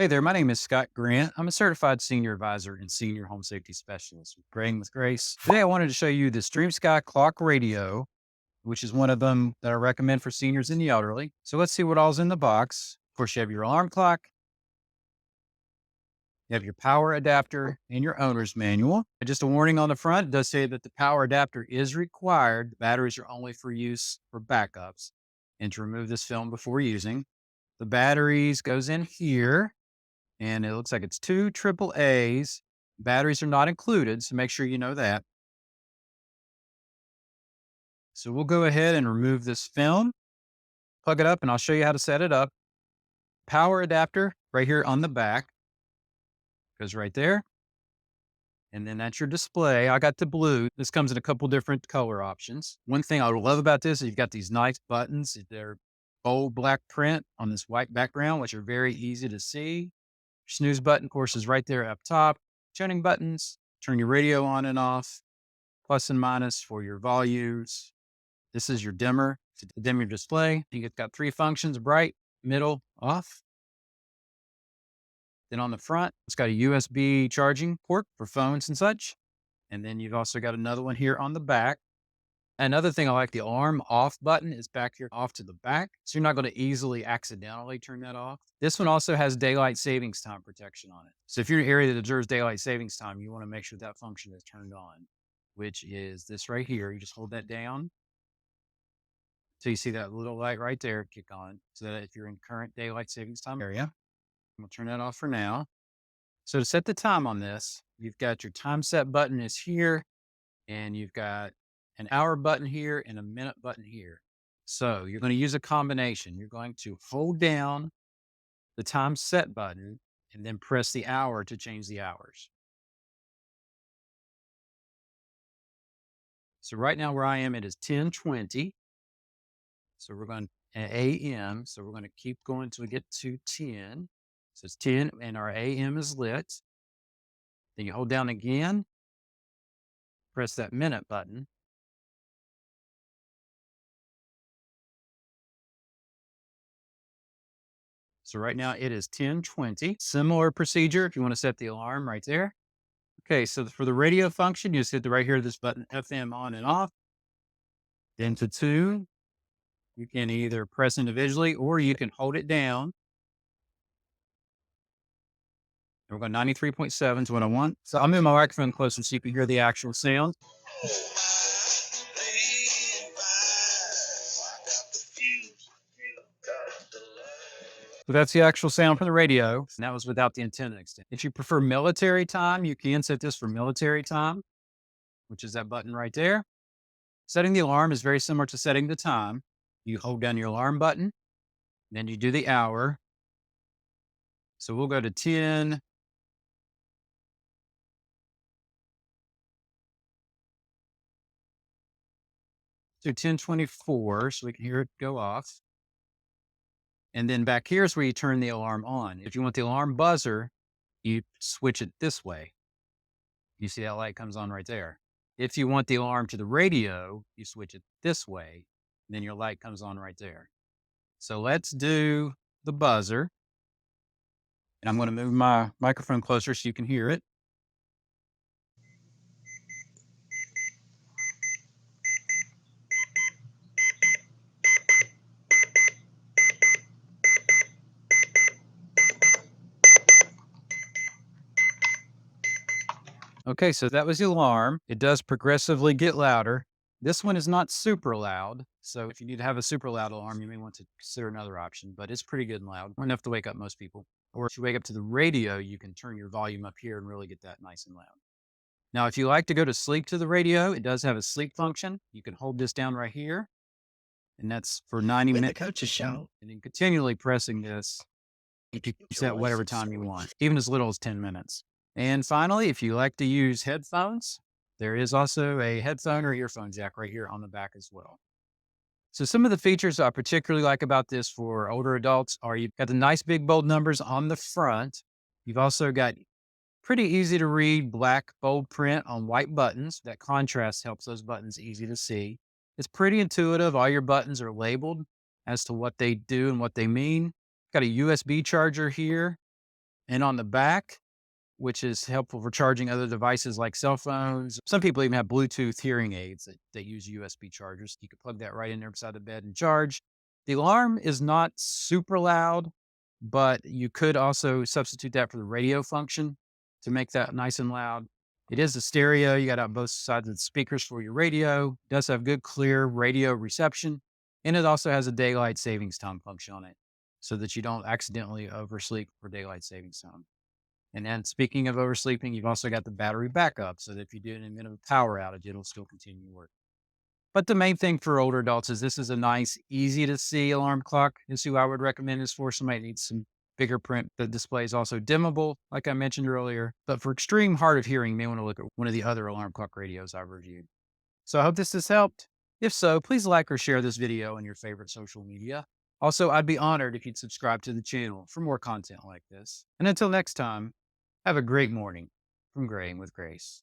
Hey there, my name is Scott Grant. I'm a certified senior advisor and senior home safety specialist with Praying with Grace. Today, I wanted to show you this DreamSky clock radio, which is one of them that I recommend for seniors and the elderly. So let's see what all's in the box. Of course, you have your alarm clock, you have your power adapter, and your owner's manual. And just a warning on the front, it does say that the power adapter is required. The batteries are only for use for backups and to remove this film before using. The batteries goes in here. And it looks like it's two triple A's. Batteries are not included, so make sure you know that. So we'll go ahead and remove this film, plug it up, and I'll show you how to set it up. Power adapter right here on the back goes right there. And then that's your display. I got the blue. This comes in a couple different color options. One thing I love about this is you've got these nice buttons. They're bold black print on this white background, which are very easy to see. Snooze button, of course, is right there up top. Tuning buttons, turn your radio on and off, plus and minus for your volumes. This is your dimmer to dim your display. It's got three functions: bright, middle, off. Then on the front, it's got a USB charging port for phones and such. And then you've also got another one here on the back. Another thing I like, the alarm off button is back here off to the back. So you're not going to easily accidentally turn that off. This one also has daylight savings time protection on it. So if you're in an area that observes daylight savings time, you want to make sure that function is turned on, which is this right here. You just hold that down. So you see that little light right there kick on. So that if you're in current daylight savings time area, we'll turn that off for now. So to set the time on this, you've got your time set button is here, and you've got an hour button here and a minute button here. So you're going to use a combination. You're going to hold down the time set button and then press the hour to change the hours. So right now where I am, it is 10:20. So we're going AM. So we're going to keep going until we get to 10. So it's 10 and our AM is lit. Then you hold down again, press that minute button. So right now it is 10:20. Similar procedure if you want to set the alarm right there. Okay, so for the radio function, you just hit the right here, this button, FM on and off. Then to tune, you can either press individually or you can hold it down. And we're going 93.7 is what I want. So I'll move my microphone closer so you can hear the actual sound. So that's the actual sound from the radio. And that was without the antenna extension. If you prefer military time, you can set this for military time, which is that button right there. Setting the alarm is very similar to setting the time. You hold down your alarm button, then you do the hour. So we'll go to 10. To 10:24 so we can hear it go off. And then back here is where you turn the alarm on. If you want the alarm buzzer, you switch it this way. You see that light comes on right there. If you want the alarm to the radio, you switch it this way. Then your light comes on right there. So let's do the buzzer. And I'm going to move my microphone closer so you can hear it. Okay, so that was the alarm. It does progressively get louder. This one is not super loud. So if you need to have a super loud alarm, you may want to consider another option, but it's pretty good and loud. Enough to wake up most people. Or if you wake up to the radio, you can turn your volume up here and really get that nice and loud. Now, if you like to go to sleep to the radio, it does have a sleep function. You can hold this down right here, and that's for 90 With the minutes. coach's show. And then continually pressing this, you can set whatever time you want, even as little as 10 minutes. And finally, if you like to use headphones, there is also a headphone or earphone jack right here on the back as well. So some of the features I particularly like about this for older adults are you've got the nice big bold numbers on the front. You've also got pretty easy to read black bold print on white buttons. That contrast helps those buttons easy to see. It's pretty intuitive. All your buttons are labeled as to what they do and what they mean. Got a USB charger here. And on the back, which is helpful for charging other devices like cell phones. Some people even have Bluetooth hearing aids that use USB chargers. You could plug that right in there beside the bed and charge. The alarm is not super loud, but you could also substitute that for the radio function to make that nice and loud. It is a stereo. You got out both sides of the speakers for your radio. It does have good, clear radio reception. And it also has a daylight savings time function on it so that you don't accidentally oversleep for daylight savings time. And then speaking of oversleeping, you've also got the battery backup so that if you do it in a minute of a power outage, it'll still continue to work. But the main thing for older adults is this is a nice, easy to see alarm clock, is who I would recommend this for. Somebody needs some bigger print. The display is also dimmable, like I mentioned earlier. But for extreme hard of hearing, you may want to look at one of the other alarm clock radios I've reviewed. So I hope this has helped. If so, please like or share this video on your favorite social media. Also, I'd be honored if you'd subscribe to the channel for more content like this. And until next time, have a great morning from Graying with Grace.